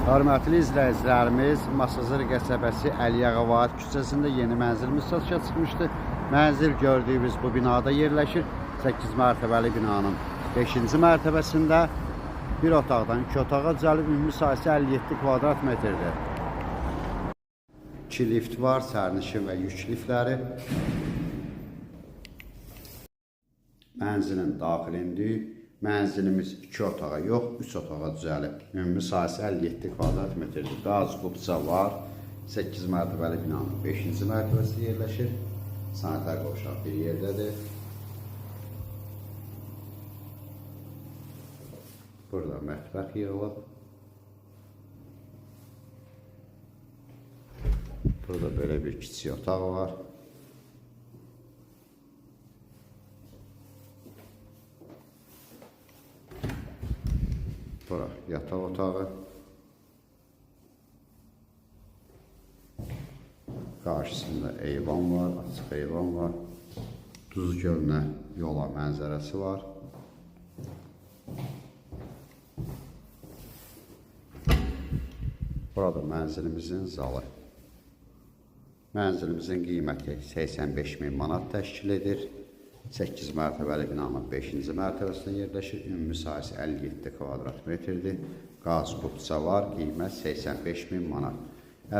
Hörmətli izləyicilərimiz, Masazır qəsəbəsi Əliyağavad küçəsində yeni mənzilimiz satışa çıxmışdı. Mənzil gördüyünüz bu binada yerləşir. 8 mərtəbəli binanın 5-ci mərtəbəsində bir otaqdan 2 otağa düzəlib, ümumi sahəsi 57 kvadrat metrdir. 2 lift var, sərnişin və yük liftləri. Mənzilin daxilində mənzilimiz 2 otağa yox, 3 otağa düzəlib. Ümumi sahəsi 57 kvadrat metrdir. Qaz qubça var. 8 mərtəbəli binanın 5-ci mərtəbəsində yerləşir. Sanitar qovşaq bir yerdədir. Burada mətbəx yığılıb. Burada belə bir kiçik otaq var. Bura yataq otağı. Qarşısında eyvan var, açıq eyvan var. Duz gölünə yola mənzərəsi var. Burada mənzilimizin zalı. Mənzilimizin qiyməti 85.000 manat təşkil edir. 8 mərtəbəli binanın 5-ci mərtəbəsində yerləşir. Ümumi sahəsi 57 kvadrat metrdir. Qaz qubça var. Qiymət 85.000 manat.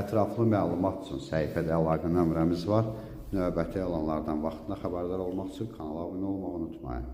Ətraflı məlumat üçün səhifədə əlaqə nömrəmiz var. Növbəti elanlardan vaxtında xəbərdar olmaq üçün kanala abunə olmağı unutmayın.